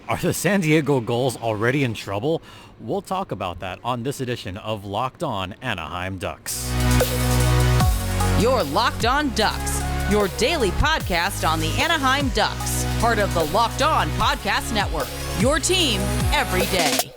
Are the San Diego Gulls already in trouble? We'll talk about that on this edition of Locked On Anaheim Ducks. You're Locked On Ducks, your daily podcast on the Anaheim Ducks, part of the Locked On Podcast Network, your team every day.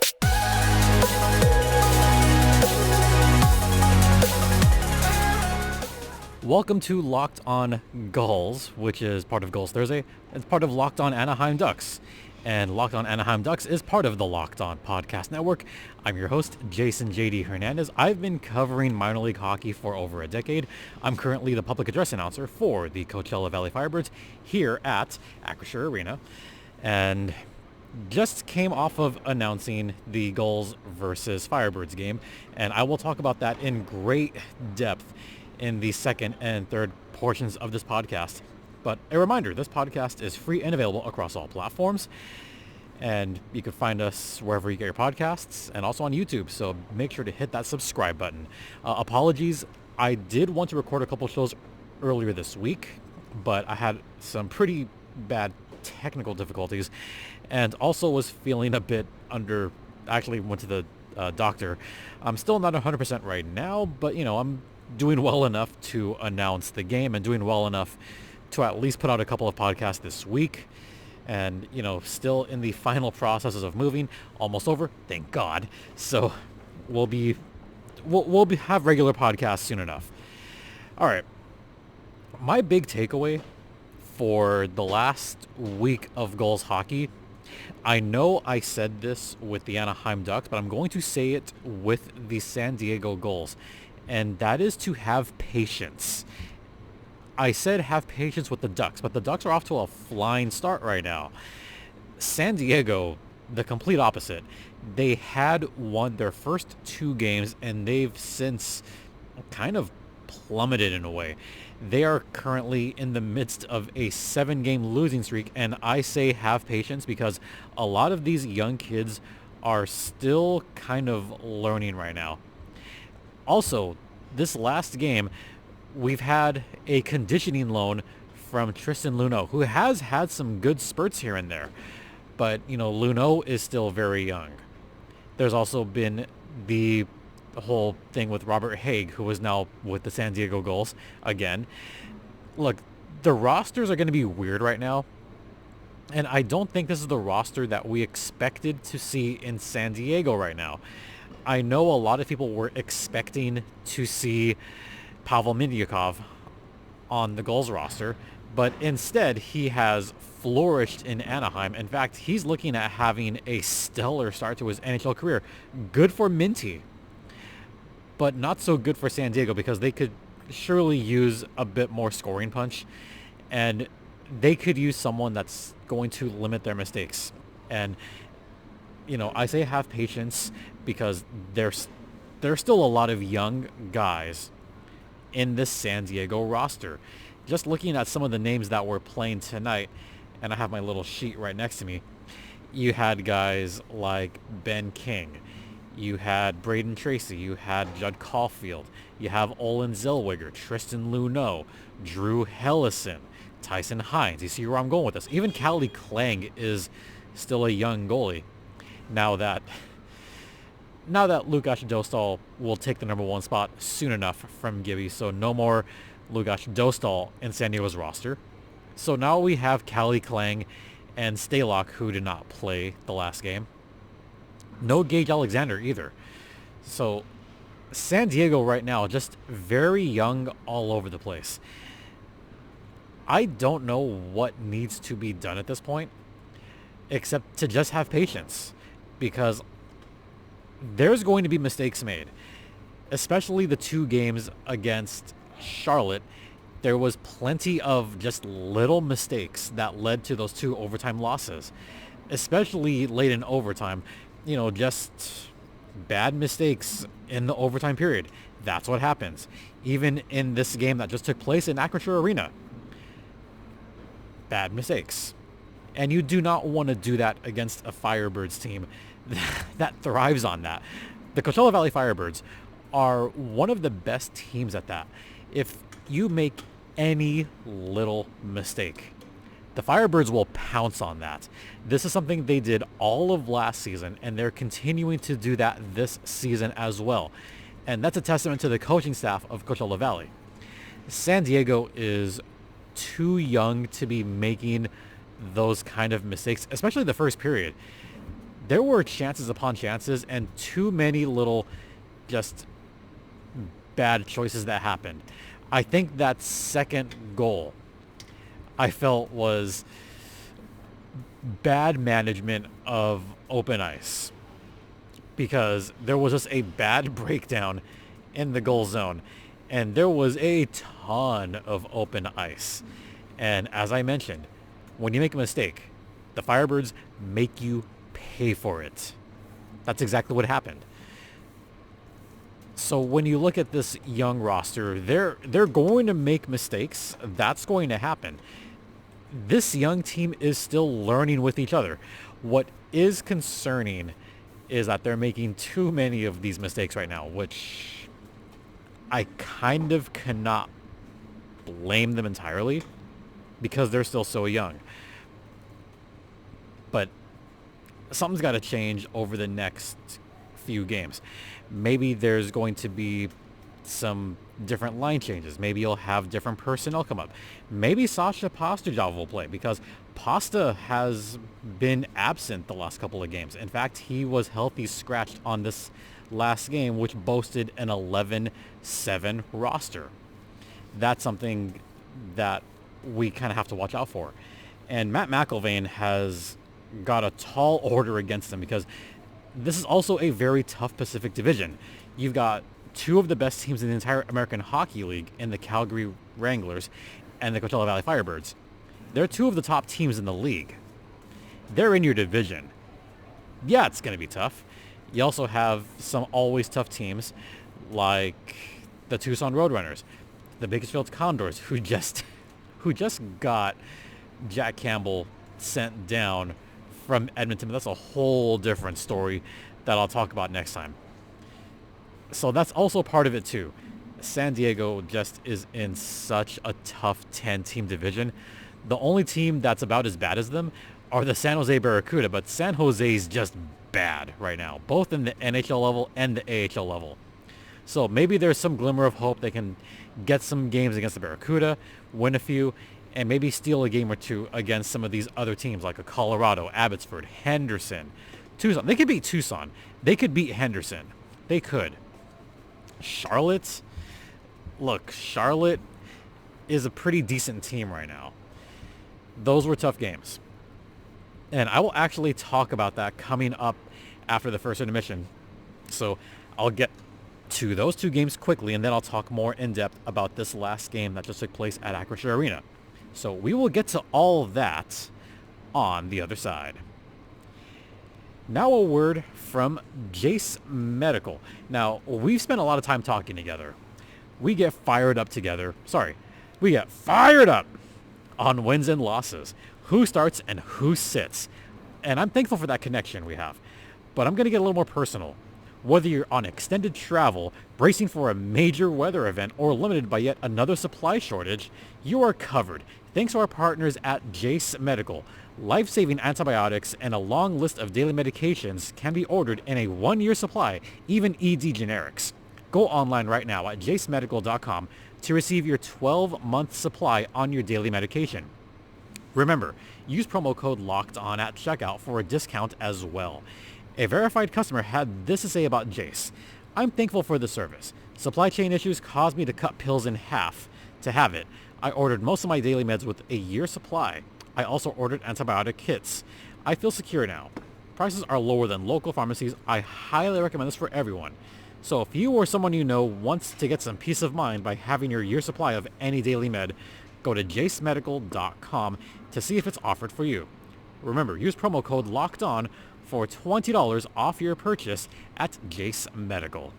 Welcome to Locked On Gulls, which is part of Gulls Thursday. It's part of Locked On Anaheim Ducks. And Locked On Anaheim Ducks is part of the Locked On Podcast Network. I'm your host, Jason J.D. Hernandez. I've been covering minor league hockey for over a decade. I'm currently the public address announcer for the Coachella Valley Firebirds here at Acrisure Arena. And just came off of announcing the Gulls versus Firebirds game. And I will talk about that in great depth in the second and third portions of this podcast. But a reminder, this podcast is free and available across all platforms. And you can find us wherever you get your podcasts and also on YouTube. So make sure to hit that subscribe button. Apologies. I did want to record a couple shows earlier this week, but I had some pretty bad technical difficulties and also was feeling a bit under, actually went to the doctor. I'm still not 100% right now, but I'm doing well enough to announce the game and doing well enough to at least put out a couple of podcasts this week. And, still in the final processes of moving, almost over, thank God. So we'll have regular podcasts soon enough. All right. My big takeaway for the last week of Gulls hockey, I know I said this with the Anaheim Ducks, but I'm going to say it with the San Diego Gulls. And that is to have patience. I said have patience with the Ducks, but the Ducks are off to a flying start right now. San Diego, the complete opposite. They had won their first two games, and they've since kind of plummeted in a way. They are currently in the midst of a 7-game losing streak, and I say have patience because a lot of these young kids are still kind of learning right now. Also, this last game, we've had a conditioning loan from Tristan Luneau, who has had some good spurts here and there. But, Luneau is still very young. There's also been the whole thing with Robert Haig, who is now with the San Diego Gulls again. Look, the rosters are going to be weird right now. And I don't think this is the roster that we expected to see in San Diego right now. I know a lot of people were expecting to see Pavel Mintyukov on the Gulls roster, but instead he has flourished in Anaheim. In fact, he's looking at having a stellar start to his NHL career. Good for Minty, but not so good for San Diego because they could surely use a bit more scoring punch, and they could use someone that's going to limit their mistakes. And I say have patience because there's still a lot of young guys in this San Diego roster. Just looking at some of the names that were playing tonight, and I have my little sheet right next to me, you had guys like Ben King, you had Braden Tracy, you had Judd Caulfield, you have Olin Zellweger, Tristan Luneau, Drew Hellison, Tyson Hines. You see where I'm going with this. Even Calle Clang is still a young goalie. Now that Lukáš Dostal will take the number one spot soon enough from Gibby, so no more Lukáš Dostal in San Diego's roster. So now we have Calle Clang and Stalock, who did not play the last game. No Gage Alexander either. So San Diego right now, just very young all over the place. I don't know what needs to be done at this point, except to just have patience, because there's going to be mistakes made, especially the two games against Charlotte. There was plenty of just little mistakes that led to those two overtime losses, especially late in overtime. Just bad mistakes in the overtime period. That's what happens. Even in this game that just took place in Acrisure Arena. Bad mistakes. And you do not want to do that against a Firebirds team that thrives on that. The Coachella Valley Firebirds are one of the best teams at that. If you make any little mistake, The Firebirds will pounce on that. This is something they did all of last season, and they're continuing to do that this season as well. And that's a testament to the coaching staff of Coachella Valley. San Diego is too young to be making those kind of mistakes, especially the first period. There were chances upon chances and too many little just bad choices that happened. I think that second goal I felt was bad management of open ice, because there was just a bad breakdown in the goal zone, and there was a ton of open ice. And as I mentioned, when you make a mistake, the Firebirds make you pay for it. That's exactly what happened. So when you look at this young roster, they're going to make mistakes. That's going to happen. This young team is still learning with each other. What is concerning is that they're making too many of these mistakes right now, which I kind of cannot blame them entirely because they're still so young. But something's got to change over the next few games. Maybe there's going to be some different line changes. Maybe you'll have different personnel come up. Maybe Sasha Pasterjov will play, because Pasta has been absent the last couple of games. In fact, he was healthy scratched on this last game, which boasted an 11-7 roster. That's something that we kind of have to watch out for. And Matt McIlvain has got a tall order against him, because this is also a very tough Pacific Division. You've got two of the best teams in the entire American Hockey League in the Calgary Wranglers and the Coachella Valley Firebirds. They're two of the top teams in the league. They're in your division. Yeah, it's going to be tough. You also have some always tough teams like the Tucson Roadrunners, the Bakersfield Condors, who just got Jack Campbell sent down from Edmonton. But that's a whole different story that I'll talk about next time. So that's also part of it too. San Diego just is in such a tough 10-team division. The only team that's about as bad as them are the San Jose Barracuda, but San Jose is just bad right now, both in the NHL level and the AHL level. So maybe there's some glimmer of hope they can get some games against the Barracuda, win a few, and maybe steal a game or two against some of these other teams like a Colorado, Abbotsford, Henderson, Tucson. They could beat Tucson. They could beat Henderson. They could. Charlotte? Look, Charlotte is a pretty decent team right now. Those were tough games. And I will actually talk about that coming up after the first intermission. So I'll get to those two games quickly, and then I'll talk more in depth about this last game that just took place at Acrisure Arena. So we will get to all of that on the other side. Now a word from Jace Medical. Now, we've spent a lot of time talking together. We get fired up together. We get fired up on wins and losses. Who starts and who sits. And I'm thankful for that connection we have. But I'm going to get a little more personal. Whether you're on extended travel, bracing for a major weather event, or limited by yet another supply shortage, you are covered. Thanks to our partners at Jace Medical. Life-saving antibiotics and a long list of daily medications can be ordered in a 1-year supply, even ED generics. Go online right now at jacemedical.com to receive your 12-month supply on your daily medication. Remember, use promo code LOCKEDON at checkout for a discount as well. A verified customer had this to say about Jace. I'm thankful for the service. Supply chain issues caused me to cut pills in half to have it. I ordered most of my daily meds with a year supply. I also ordered antibiotic kits. I feel secure now. Prices are lower than local pharmacies. I highly recommend this for everyone. So if you or someone you know wants to get some peace of mind by having your year supply of any daily med, go to jacemedical.com to see if it's offered for you. Remember, use promo code LOCKEDON for $20 off your purchase at Jace Medical.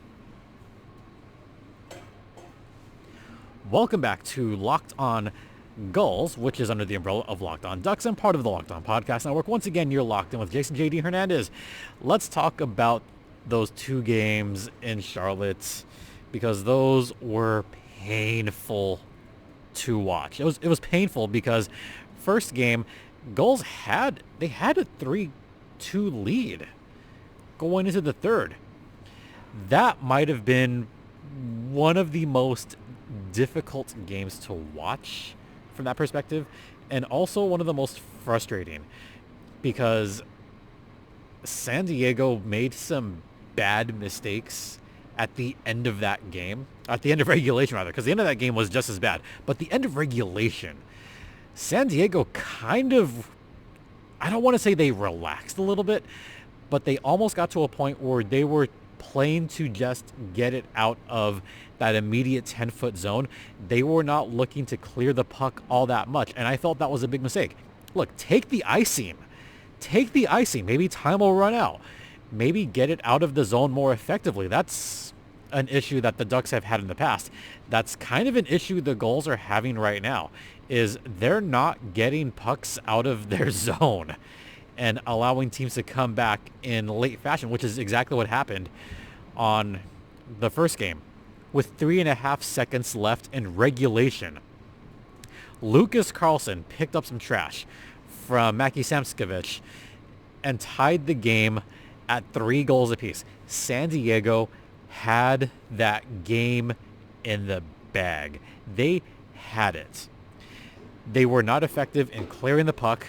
Welcome back to Locked On Gulls, which is under the umbrella of Locked On Ducks and part of the Locked On Podcast Network. Once again, you're locked in with Jason JD Hernandez. Let's talk about those two games in Charlotte, because those were painful to watch. It was painful because first game, Gulls had a 3-2 lead going into the third. That might have been one of the most difficult games to watch from that perspective, and also one of the most frustrating, because San Diego made some bad mistakes at the end of that game, at the end of regulation rather, because the end of that game was just as bad. But the end of regulation, San Diego kind of, I don't want to say they relaxed a little bit, but they almost got to a point where they were playing to just get it out of that immediate 10-foot zone. They were not looking to clear the puck all that much, and I felt that was a big mistake. Look, take the icing. Take the icing. Maybe time will run out. Maybe get it out of the zone more effectively. That's an issue that the Ducks have had in the past. That's kind of an issue the Gulls are having right now, is they're not getting pucks out of their zone and allowing teams to come back in late fashion, which is exactly what happened on the first game. With 3.5 seconds left in regulation, Lucas Carlson picked up some trash from Maki Samskovich and tied the game at 3 goals apiece. San Diego had that game in the bag. They had it. They were not effective in clearing the puck,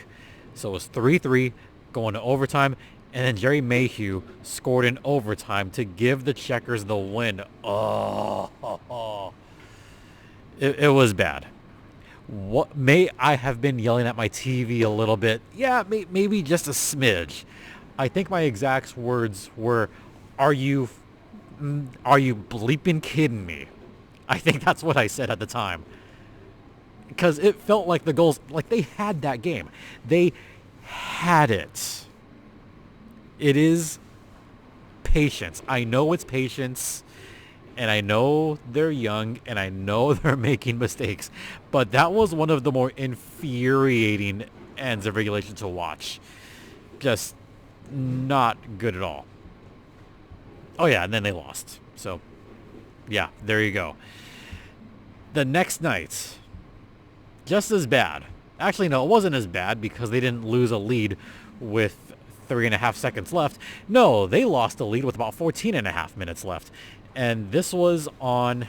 so it was 3-3 going to overtime, and then Jerry Mayhew scored in overtime to give the Checkers the win. It was bad. What may I have been yelling at my TV a little bit? Yeah, maybe just a smidge. I think my exact words were, are you bleeping kidding me? I think that's what I said at the time. Because it felt like the Gulls, like they had that game. They had it. It is patience. I know it's patience, and I know they're young, and I know they're making mistakes, but that was one of the more infuriating ends of regulation to watch. Just not good at all. Oh yeah, and then they lost. So yeah, there you go. The next night, just as bad. Actually, no, it wasn't as bad because they didn't lose a lead with 3.5 seconds left. No, they lost the lead with about 14.5 minutes left. And this was on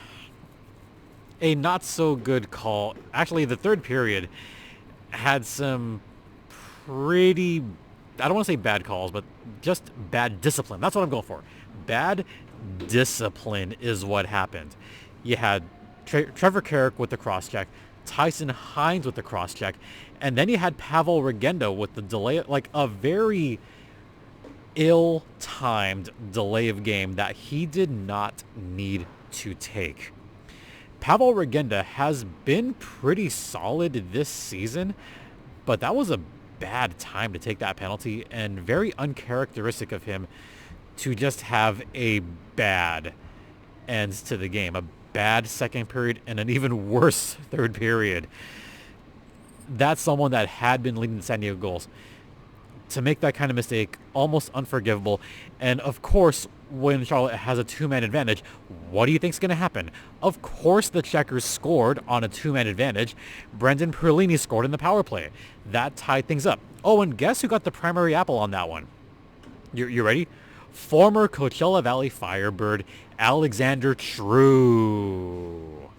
a not so good call. Actually, the third period had some pretty, I don't want to say bad calls, but just bad discipline. That's what I'm going for. Bad discipline is what happened. You had Trevor Carrick with the cross-check, Tyson Hines with the cross-check, and then you had Pavel Regenda with the delay, like a very ill-timed delay of game that he did not need to take. Pavel Regenda has been pretty solid this season, but that was a bad time to take that penalty and very uncharacteristic of him to just have a bad end to the game, a bad second period and an even worse third period. That's someone that had been leading the San Diego Gulls. To make that kind of mistake, almost unforgivable. And of course, when Charlotte has a 2-man advantage, what do you think is going to happen? Of course the Checkers scored on a 2-man advantage. Brendan Perlini scored in the power play. That tied things up. Oh, and guess who got the primary apple on that one? You ready? Former Coachella Valley Firebird, Alexander True.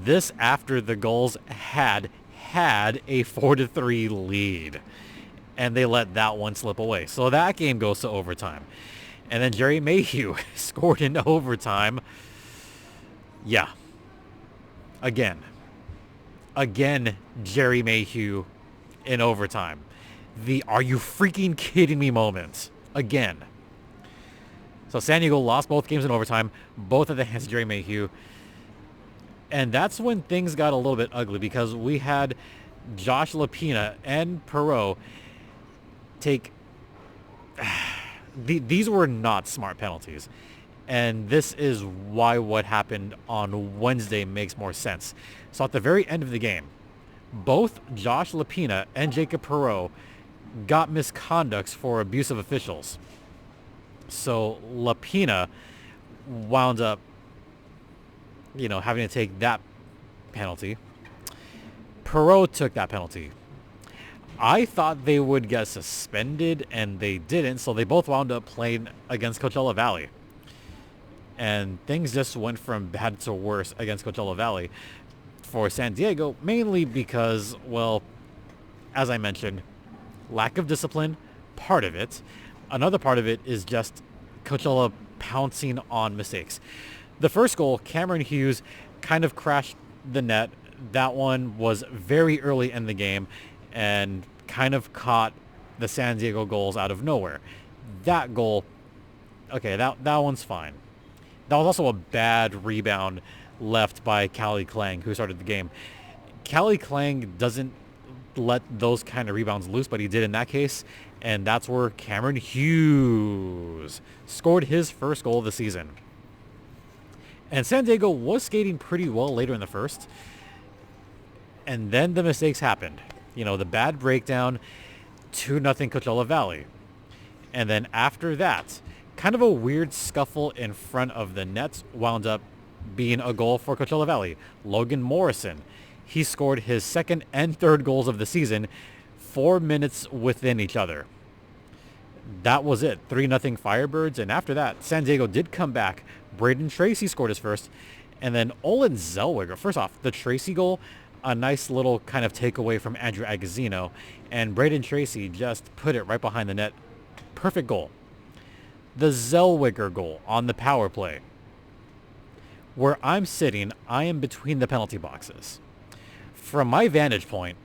This after the Gulls had a 4-3 lead, and they let that one slip away. So that game goes to overtime. And then Jerry Mayhew scored in overtime. Yeah. Again, Jerry Mayhew in overtime. The are you freaking kidding me moment. Again. So San Diego lost both games in overtime, both at the hands of Jerry Mayhew. And that's when things got a little bit ugly because we had Josh Lapina and Perreault take... These were not smart penalties. And this is why what happened on Wednesday makes more sense. So at the very end of the game, both Josh Lapina and Jacob Perreault got misconducts for abuse of officials. So Lapina wound up, having to take that penalty. Perreault took that penalty. I thought they would get suspended, and they didn't, so they both wound up playing against Coachella Valley. And things just went from bad to worse against Coachella Valley for San Diego, mainly because, well, as I mentioned, lack of discipline, part of it. Another part of it is just Coachella pouncing on mistakes. The first goal, Cameron Hughes kind of crashed the net. That one was very early in the game and kind of caught the San Diego Gulls out of nowhere. That goal, okay, that one's fine. That was also a bad rebound left by Callie Klang, who started the game. Callie Klang doesn't let those kind of rebounds loose, but he did in that case, and that's where Cameron Hughes scored his first goal of the season. And San Diego was skating pretty well later in the first, and then the mistakes happened. The bad breakdown, 2-0 Coachella Valley. And then after that, kind of a weird scuffle in front of the net wound up being a goal for Coachella Valley. Logan Morrison, he scored his second and third goals of the season 4 minutes within each other. That was it, 3-0 Firebirds. And after that, San Diego did come back. Braden Tracy scored his first. And then Olin Zellweger, first off, the Tracy goal, a nice little kind of takeaway from Andrew Agazzino. And Braden Tracy just put it right behind the net. Perfect goal. The Zellweger goal on the power play. Where I'm sitting, I am between the penalty boxes. From my vantage point,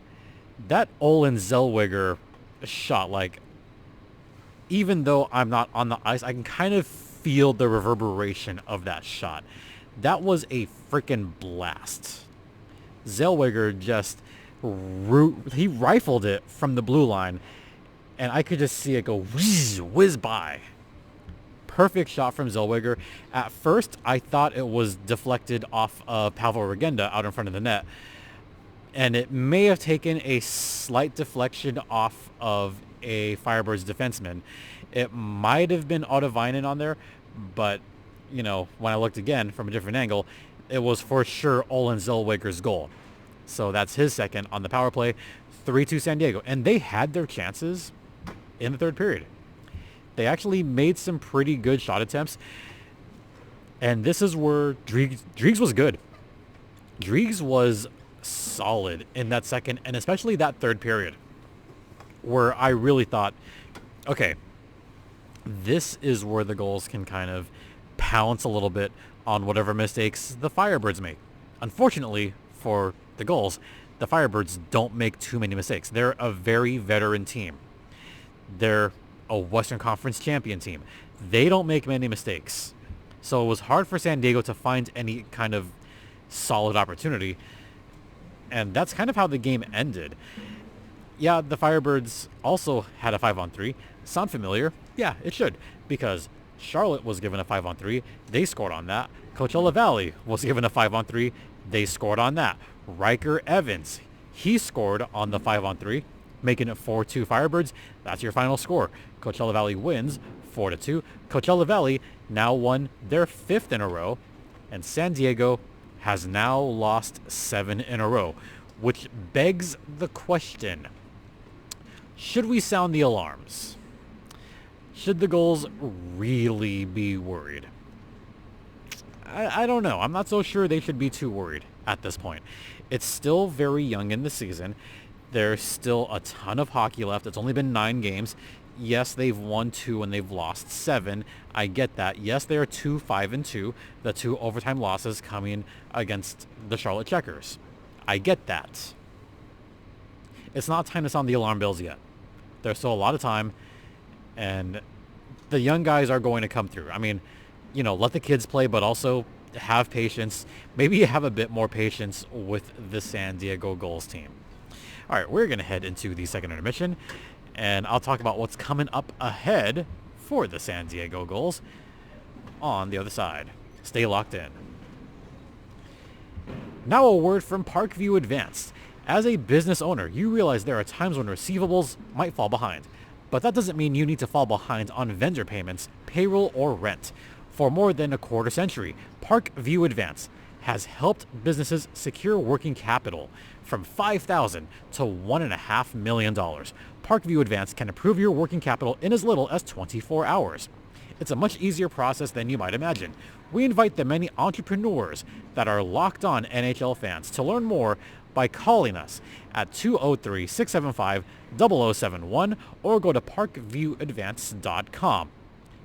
that Olin Zellweger shot, even though I'm not on the ice, I can kind of feel the reverberation of that shot. That was a freaking blast. Zellweger just, he rifled it from the blue line, and I could just see it go whiz by. Perfect shot from Zellweger. At first, I thought it was deflected off of Pavel Regenda out in front of the net, and it may have taken a slight deflection off of a Firebirds defenseman. It might have been Ottavainen on there, but, when I looked again from a different angle, it was for sure Olin Zellweger's goal. So that's his second on the power play. 3-2 San Diego. And they had their chances in the third period. They actually made some pretty good shot attempts. And this is where Driegs was good. Driegs was solid in that second, and especially that third period, where I really thought, okay, this is where the Gulls can kind of pounce a little bit on whatever mistakes the Firebirds make. Unfortunately for the Gulls, the Firebirds don't make too many mistakes. They're a very veteran team. They're a Western Conference champion team. They don't make many mistakes. So it was hard for San Diego to find any kind of solid opportunity. And that's kind of how the game ended. Yeah, the Firebirds also had a 5-on-3. Sound familiar? Yeah, it should. Because Charlotte was given a 5-on-3. They scored on that. Coachella Valley was given a 5-on-3. They scored on that. Riker Evans, he scored on the 5-on-3, making it 4-2 Firebirds. That's your final score. Coachella Valley wins 4-2. Coachella Valley now won their 5th in a row, and San Diego has now lost 7 in a row, which begs the question, should we sound the alarms? Should the Gulls really be worried? I don't know. I'm not so sure they should be too worried at this point. It's still very young in the season. There's still a ton of hockey left. It's only been 9 games. Yes, they've won 2 and they've lost 7. I get that. Yes, they are 2-5-2. The 2 overtime losses coming against the Charlotte Checkers. I get that. It's not time to sound the alarm bells yet. There's still a lot of time, and the young guys are going to come through. I mean, let the kids play, but also have patience. Maybe have a bit more patience with the San Diego Gulls team. All right, we're going to head into the second intermission, and I'll talk about what's coming up ahead for the San Diego Gulls on the other side. Stay locked in. Now a word from Parkview Advance. As a business owner, you realize there are times when receivables might fall behind, but that doesn't mean you need to fall behind on vendor payments, payroll, or rent. For more than a quarter century, Parkview Advance has helped businesses secure working capital from $5,000 to $1.5 million. Parkview Advance can approve your working capital in as little as 24 hours. It's a much easier process than you might imagine. We invite the many entrepreneurs that are Locked On NHL fans to learn more by calling us at 203-675-0071 or go to parkviewadvance.com.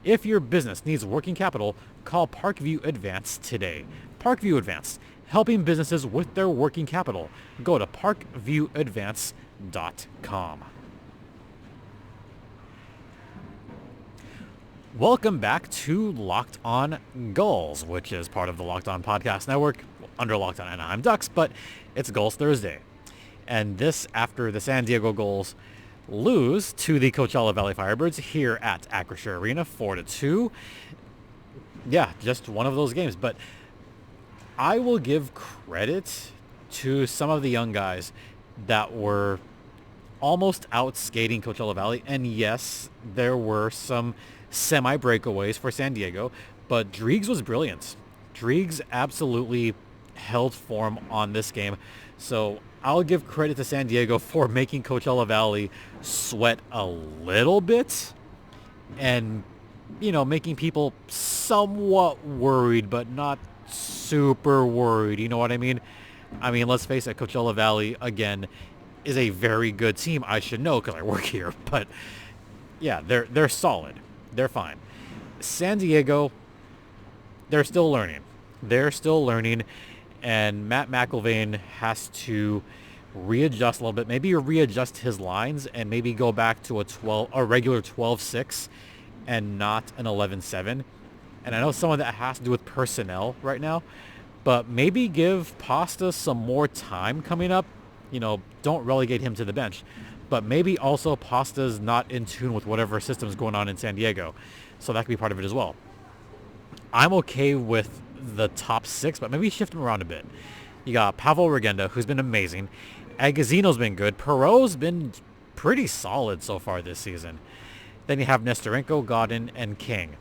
If your business needs working capital, call Parkview Advance today. Parkview Advance, helping businesses with their working capital. Go to parkviewadvance.com. Welcome back to Locked On Gulls, which is part of the Locked On Podcast Network under Locked On Anaheim Ducks, but it's Gulls Thursday. And this after the San Diego Gulls lose to the Coachella Valley Firebirds here at Acrisure Arena 4-2. Yeah, just one of those games. But I will give credit to some of the young guys that were almost out skating Coachella Valley. And yes, there were some semi-breakaways for San Diego, but Driegs was brilliant. Driegs absolutely held form on this game. So I'll give credit to San Diego for making Coachella Valley sweat a little bit and, you know, making people somewhat worried, but not super worried. You know what I mean? I mean, let's face it, Coachella Valley, again, is a very good team. I should know because I work here. But, yeah, they're solid. They're fine. San Diego, they're still learning. And Matt McIlvain has to readjust a little bit. Maybe readjust his lines and maybe go back to a regular 12-6 and not an 11-7. And I know some of that has to do with personnel right now, but maybe give Pasta some more time coming up. You know, don't relegate him to the bench. But maybe also Pasta's not in tune with whatever system's going on in San Diego. So that could be part of it as well. I'm okay with the top six, but maybe shift them around a bit. You got Pavel Regenda, who's been amazing. Agazino's been good. Perreault's been pretty solid so far this season. Then you have Nestorenko, Godin, and King.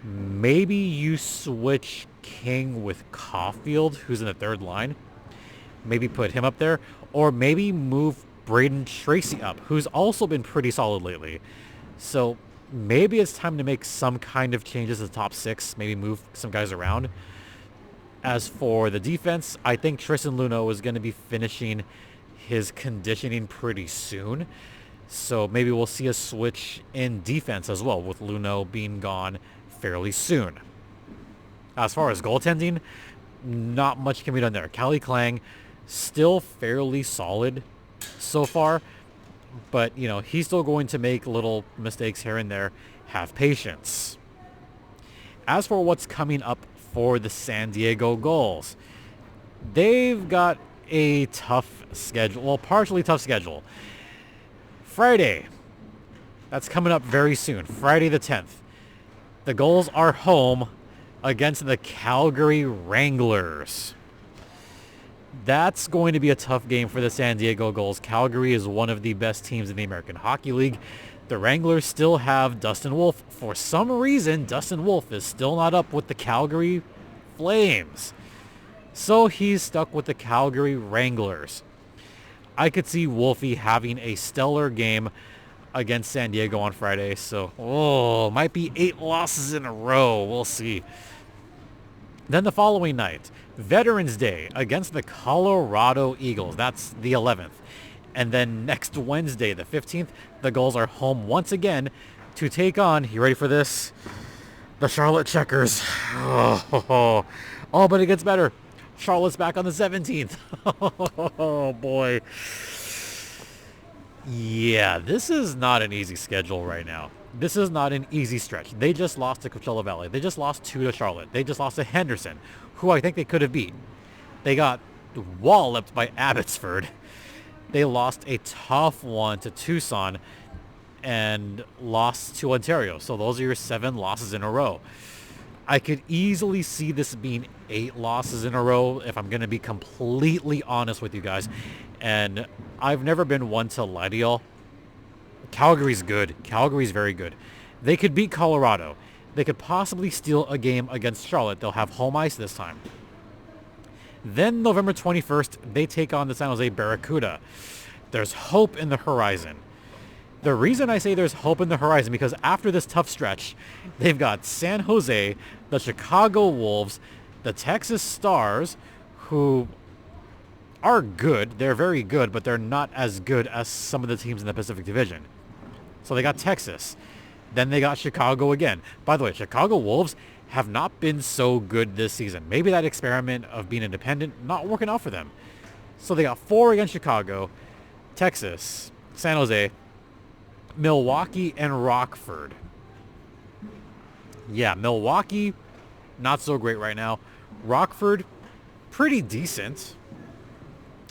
Maybe you switch King with Caulfield, who's in the third line. Maybe put him up there. Or maybe move Braden Tracy up, who's also been pretty solid lately. So maybe it's time to make some kind of changes to the top six, maybe move some guys around. As for the defense, I think Tristan Luneau is going to be finishing his conditioning pretty soon. So maybe we'll see a switch in defense as well, with Luneau being gone fairly soon. As far as goaltending, not much can be done there. Callie Klang, still fairly solid so far, but you know, he's still going to make little mistakes here and there. Have patience. As for what's coming up for the San Diego Gulls, they've got a tough schedule. Well, partially tough schedule. Friday, that's coming up very soon. Friday the 10th. The Gulls are home against the Calgary Wranglers. That's going to be a tough game for the San Diego Gulls. Calgary is one of the best teams in the American Hockey League. The Wranglers still have Dustin Wolf. For some reason, Dustin Wolf is still not up with the Calgary Flames. So he's stuck with the Calgary Wranglers. I could see Wolfie having a stellar game against San Diego on Friday. So, might be 8 losses in a row. We'll see. Then the following night, Veterans Day against the Colorado Eagles. That's the 11th. And then next Wednesday, the 15th, the Gulls are home once again to take on, you ready for this? The Charlotte Checkers. Oh, but it gets better. Charlotte's back on the 17th. Oh, boy. Yeah, this is not an easy schedule right now. This is not an easy stretch. They just lost to Coachella Valley. They just lost 2 to Charlotte. They just lost to Henderson, who I think they could have beat. They got walloped by Abbotsford. They lost a tough one to Tucson and lost to Ontario. So those are your 7 losses in a row. I could easily see this being 8 losses in a row if I'm going to be completely honest with you guys. And I've never been one to lie to y'all. Calgary's good. Calgary's very good. They could beat Colorado. They could possibly steal a game against Charlotte. They'll have home ice this time. Then November 21st, they take on the San Jose Barracuda. There's hope in the horizon. The reason I say there's hope in the horizon because after this tough stretch, they've got San Jose, the Chicago Wolves, the Texas Stars, who are good. They're very good, but they're not as good as some of the teams in the Pacific Division. So they got Texas. Then they got Chicago again. By the way, Chicago Wolves have not been so good this season. Maybe that experiment of being independent not working out for them. So they got 4 against Chicago, Texas, San Jose, Milwaukee, and Rockford. Yeah, Milwaukee, not so great right now. Rockford, pretty decent.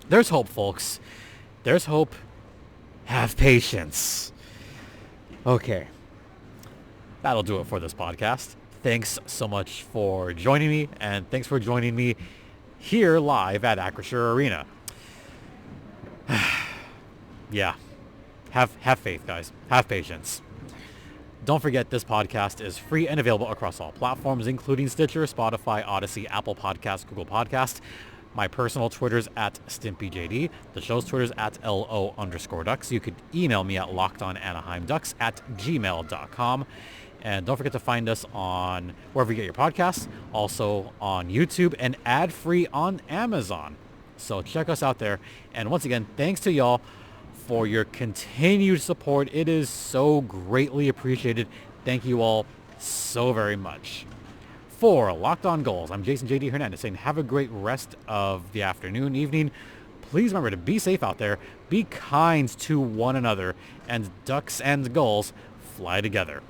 There's hope, folks. There's hope. Have patience. Okay. That'll do it for this podcast. Thanks so much for joining me, and thanks for joining me here live at Acrisure Arena. Yeah. Have faith, guys. Have patience. Don't forget, this podcast is free and available across all platforms, including Stitcher, Spotify, Odyssey, Apple Podcasts, Google Podcasts. My personal Twitter's at StimpyJD. The show's Twitter's at LO_Ducks. You could email me at lockedonanaheimducks@gmail.com. And don't forget to find us on wherever you get your podcasts, also on YouTube, and ad-free on Amazon. So check us out there. And once again, thanks to y'all for your continued support. It is so greatly appreciated. Thank you all so very much. For Locked On Gulls, I'm Jason J.D. Hernandez saying have a great rest of the afternoon, evening. Please remember to be safe out there, be kind to one another, and Ducks and Gulls fly together.